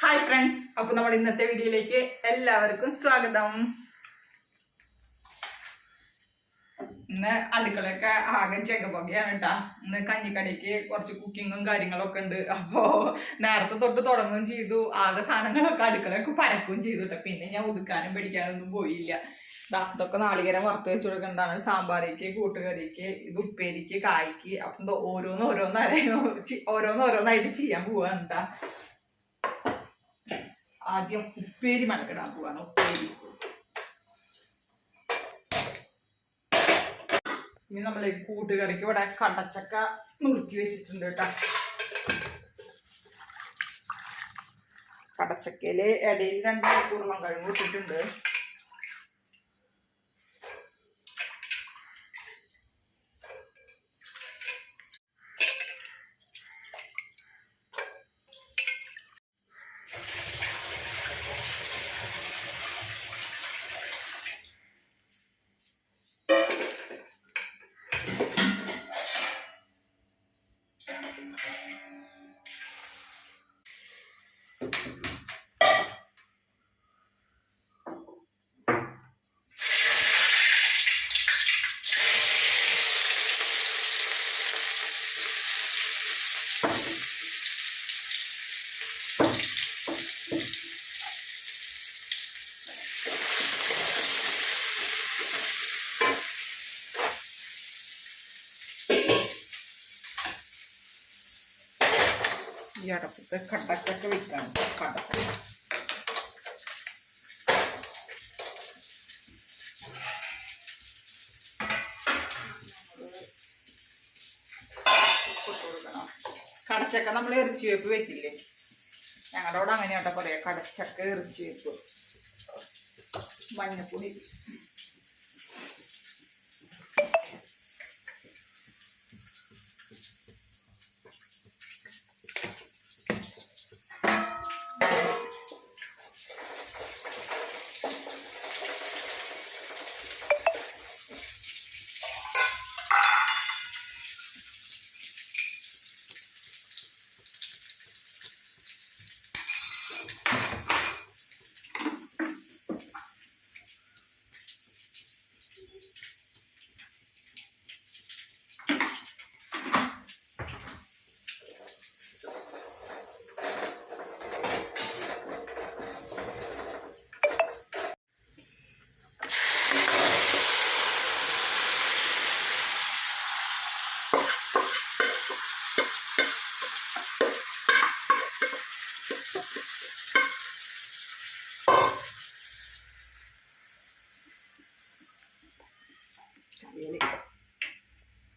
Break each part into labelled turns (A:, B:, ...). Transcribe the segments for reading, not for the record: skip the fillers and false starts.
A: Hi friends, അപ്പോൾ നമ്മുടെ ഇന്നത്തെ വീഡിയോയിലേക്ക് എല്ലാവർക്കും സ്വാഗതം. ഇന്ന് അടുക്കളയൊക്കെ ആകെ ചെകപ്പൊക്കെയാണ് കേട്ടാ. ഇന്ന് കഞ്ഞിക്കടിക്ക് കുറച്ച് കുക്കിങ്ങും കാര്യങ്ങളൊക്കെ ഉണ്ട്. അപ്പോൾ നേരത്തെ തൊട്ട് തുടങ്ങുകയും ചെയ്തു. ആകെ സാധനങ്ങളൊക്കെ അടുക്കളയൊക്കെ പരക്കുകയും ചെയ്തു കേട്ടോ. പിന്നെ ഞാൻ ഒതുക്കാനും പിടിക്കാനൊന്നും പോയില്ല. ഇതൊക്കെ നാളികേരം വറുത്ത് വെച്ച് കൊടുക്കേണ്ടതാണ്. സാമ്പാറിക്ക്, കൂട്ടുകറിക്ക്, ഇത് ഉപ്പേരിക്ക്, കായ്ക്ക്. അപ്പം ഓരോന്നോരോന്നായിട്ട് ചെയ്യാൻ പോവാണ് കേട്ടാ. ആദ്യം ഉപ്പേരി മണക്കിടാൻ പോവാണ്. ഉപ്പേരി ഇനി നമ്മൾ കൂട്ടുകറിക്ക് ഇവിടെ കടച്ചക്ക നുറുക്കി വെച്ചിട്ടുണ്ട് കേട്ടോ. കടച്ചക്കയില് ഇടയിൽ 2 ഉരുളൻകിഴങ്ങ് ഇട്ടിട്ടുണ്ട്. ഈ അടപ്പത്ത് കടച്ചക്ക വെക്കാണ്. കടച്ചക്ക കടച്ചക്ക നമ്മൾ ഇറച്ചി വെപ്പ് വെക്കില്ലേ, ഞങ്ങളുടെ അവിടെ അങ്ങനെയാട്ടോ പറയാ, കടച്ചക്ക ഇറച്ചി വെപ്പ്. മഞ്ഞപ്പൊടി,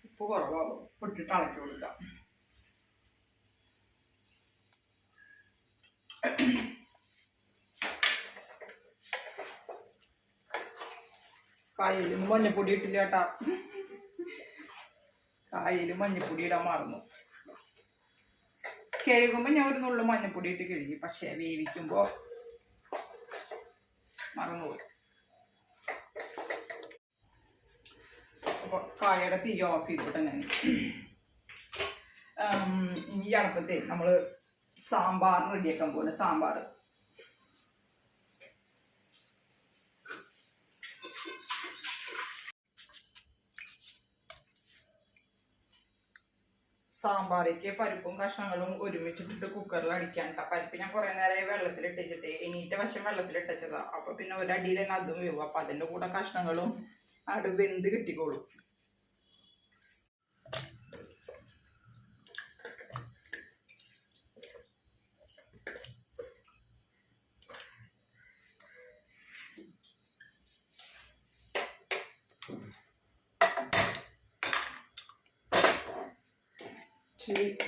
A: ഉപ്പ് കുറവാകും, പൊട്ടിട്ട് ഇളക്കി കൊടുക്കാം. കായലും മഞ്ഞപ്പൊടി ഇട്ടില്ല കേട്ടാ. കായലും മഞ്ഞപ്പൊടി ഇടാൻ മറന്നു. കഴുകുമ്പോൾ ഞാൻ ഒരു നുള്ളു മഞ്ഞപ്പൊടി ഇട്ട് കഴുകി, പക്ഷേ വേവിക്കുമ്പോൾ മറന്നുപോയി. അപ്പോൾ കായയുടെ തീ ഓഫ് ചെയ്തിട്ട് ഞാൻ ഈ അടുപ്പത്തെ നമ്മൾ സാമ്പാർ റെഡിയാക്കാൻ പോലെ സാമ്പാറിക്ക് പരിപ്പും കഷ്ണങ്ങളും ഒരുമിച്ചിട്ടിട്ട് കുക്കറിൽ അടിക്കാൻ. പരിപ്പ് ഞാൻ കുറേ നേരമായി വെള്ളത്തിലിട്ടിച്ചിട്ട് എണീറ്റ വശം വെള്ളത്തിലിട്ടച്ചതാ. അപ്പൊ പിന്നെ ഒരടിയിൽ തന്നെ അതും വേവും. അപ്പൊ അതിൻ്റെ കൂടെ കഷ്ണങ്ങളും അവിടെ വെന്ത് കിട്ടിക്കോളും.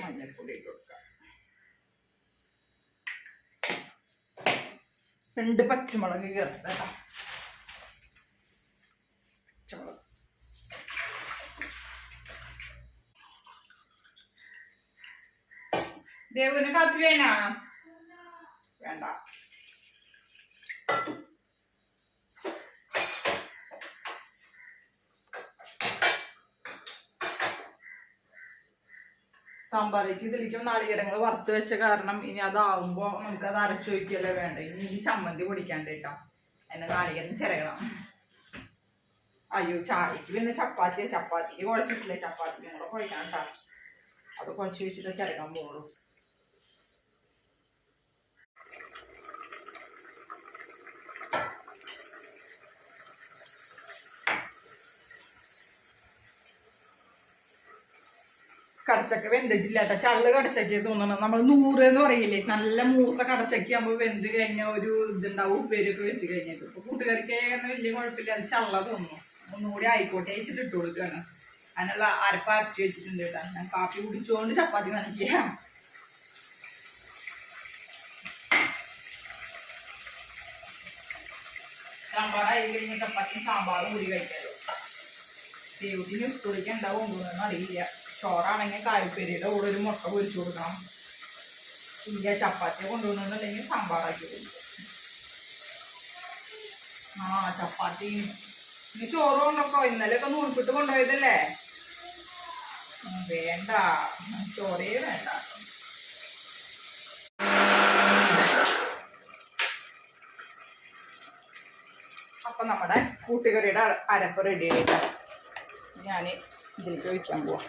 A: മഞ്ഞൾപ്പൊടി ഇട്ട് കൊടുക്കാം. 2 പച്ചമുളക് ചേർത്ത് ദേവുന് കാപ്പി വേണ വേണ്ട. സാമ്പാറേക്ക് ഇതിലേക്കും നാളികേരങ്ങൾ വറുത്ത് വെച്ച കാരണം ഇനി അതാവുമ്പോ നമുക്കത് അരച്ചു വയ്ക്കല്ലേ വേണ്ട. ഇനി ഈ ചമ്മന്തി പൊടിക്കാണ്ട് കേട്ടോ, എന്നെ നാളികേരം ചിരകണം. അയ്യോ ചായക്ക് പിന്നെ ചപ്പാത്തിക്ക് കുഴച്ചിട്ടില്ലേ, ചപ്പാത്തിക്ക് കൂടെ കുഴക്കണം കേട്ടോ. അത് കുഴച്ച് വെച്ചിട്ട് ചിരകാൻ പോകുള്ളൂ. കടച്ചക്ക വെന്തിട്ടില്ല കേട്ടോ, ചള്ള് കടച്ചക്ക തോന്നണം. നമ്മൾ 100 എന്ന് പറയില്ലേ, നല്ല മൂത്ത കടച്ചക്ക ആകുമ്പോൾ വെന്ത് കഴിഞ്ഞാൽ ഒരു ഇതുണ്ടാവും, ഉപ്പേരിയൊക്കെ വെച്ച് കഴിഞ്ഞിട്ട്. ഇപ്പൊ കൂട്ടുകാരിക്കൊന്നും വലിയ കുഴപ്പമില്ല, അത് ചള്ള തോന്നുന്നു. ഒന്നുകൂടി ആയിക്കോട്ടെ വെച്ചിട്ട് ഇട്ട് കൊടുക്കുകയാണ്. അതിനുള്ള അരപ്പ് അരച്ച് വെച്ചിട്ടുണ്ട് കേട്ടോ. ഞാൻ കാപ്പി കുടിച്ചുകൊണ്ട് ചപ്പാത്തി നനയ്ക്കുക. സാമ്പാറായി കഴിഞ്ഞ് ചപ്പാത്തി സാമ്പാറും കൂടി കഴിക്കാമല്ലോ. ദേവുട്ടിന് സ്കൂളിലേക്ക് എന്താ കൊണ്ടുപോകുന്നതെന്ന് അറിയില്ല. ചോറാണെങ്കിൽ കായപ്പേരിയുടെ കൂടെ ഒരു മുട്ട പൊരിച്ചു കൊടുക്കണം. ഇല്ല ചപ്പാത്തി കൊണ്ടുപോകുന്നുണ്ടെങ്കിൽ സാമ്പാറാക്കി കൊടുക്കും. ചപ്പാത്തി ഇനി ചോറ് കൊണ്ടൊക്കെ ഇന്നലെയൊക്കെ നൂൽപ്പിട്ട് കൊണ്ടുപോയതല്ലേ, വേണ്ട ചോറേ വേണ്ട. അപ്പൊ നമ്മുടെ കൂട്ടുകറിയുടെ അരപ്പ് റെഡി ആയിട്ട് ഞാൻ ഇതിലേക്ക് ഒഴിക്കാൻ പോവാം.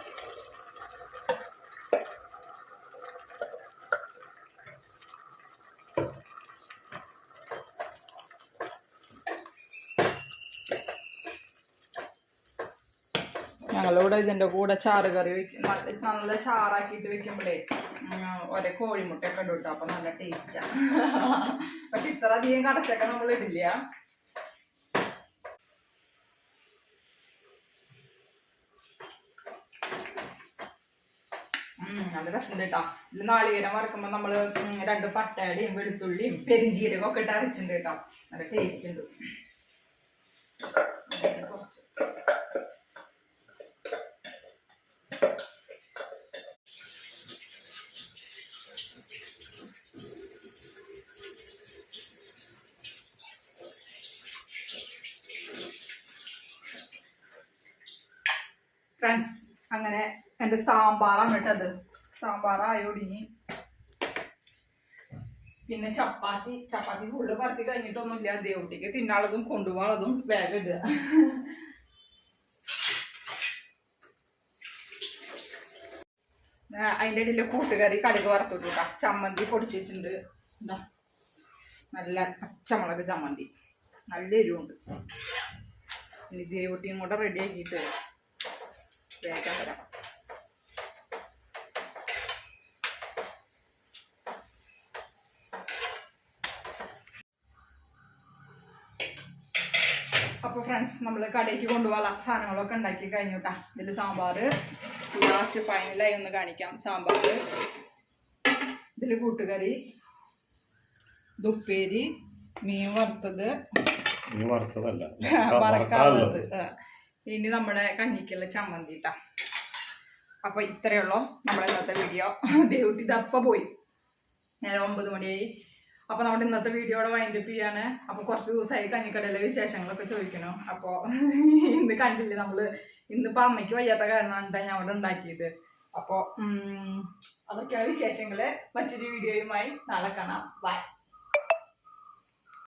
A: ഞങ്ങളിവിടെ ഇതിൻ്റെ കൂടെ ചാറ് കറി വെക്കും, നല്ല ചാറാക്കിയിട്ട് വെക്കുമ്പോഴേ ഒരേ കോഴിമുട്ടയൊക്കെ ഇടും കേട്ടോ, അപ്പം നല്ല ടേസ്റ്റാണ്. പക്ഷെ ഇത്ര അധികം കടച്ചൊക്കെ നമ്മൾ ഇടില്ല. നല്ല രസമുണ്ട് കേട്ടോ. ഇതിൽ നാളികേരം വറക്കുമ്പോൾ നമ്മൾ 2 പട്ടയുടെയും വെളുത്തുള്ളിയും പെരിഞ്ചീരകം ഒക്കെ ഇട്ട് അരച്ചിട്ടുണ്ട് കേട്ടോ, നല്ല ടേസ്റ്റ് ഉണ്ട്. ഫ്രണ്ട്സ് അങ്ങനെ എൻ്റെ സാമ്പാറാണ് കേട്ടത്. സാമ്പാറായോടിനി പിന്നെ ചപ്പാത്തി ഫുള്ള് പറത്തി കഴിഞ്ഞിട്ടൊന്നുമില്ല. ദേവുട്ടിക്ക് തിന്നാളതും കൊണ്ടുപോകാനുള്ളതും വേഗം ഇടുക. അതിൻ്റെ ഇടയിൽ കൂട്ടുകറി കടുക് വറുത്തിട്ടു കേട്ടോ. ചമ്മന്തി പൊടിച്ച് വെച്ചിട്ടുണ്ട്. എന്താ നല്ല പച്ചമുളക് ചമ്മന്തി, നല്ല എരിവുണ്ട്. ഇനി ദേവുട്ടിയും കൂടെ റെഡി ആക്കിയിട്ട് വേഗം വരാം. അപ്പോൾ ഫ്രണ്ട്സ് നമ്മൾ കടയിലേക്ക് കൊണ്ടുപോകാൻ സാധനങ്ങളൊക്കെ ഉണ്ടാക്കി കഴിഞ്ഞു കേട്ടോ. ഇതിൽ സാമ്പാർ ലാസ്റ്റ് ഫൈനലായി ഒന്ന് കാണിക്കാം. സാമ്പാർ, ഇതിൽ കൂട്ടുകറി, ഉപ്പേരി, മീൻ വറുത്തത്, വറക്കാനുള്ളത്, ഇനി നമ്മുടെ കഞ്ഞിക്കുള്ള ചമ്മന്തി കേട്ടോ. അപ്പൊ ഇത്രയുള്ളൂ നമ്മുടെ ഇന്നത്തെ വീഡിയോ. ദേവുട്ടി ഇതപ്പ പോയി, നേരെ 9 മണിയായി. അപ്പൊ നമ്മുടെ ഇന്നത്തെ വീഡിയോയുടെ വൈൻഡപ്പ് ചെയ്യാണ്. അപ്പൊ കുറച്ച് ദിവസമായി കഞ്ഞിക്കടയിലെ വിശേഷങ്ങളൊക്കെ ചോദിക്കണം. അപ്പോൾ ഇന്ന് കണ്ടില്ലേ, നമ്മള് ഇന്നിപ്പോ അമ്മയ്ക്ക് വയ്യാത്ത കാരണമാണ് ഞാൻ അവിടെ ഉണ്ടാക്കിയത്. അപ്പോൾ അതൊക്കെയാണ് വിശേഷങ്ങള്. മറ്റൊരു വീഡിയോയുമായി നാളെ കാണാം. ബൈ.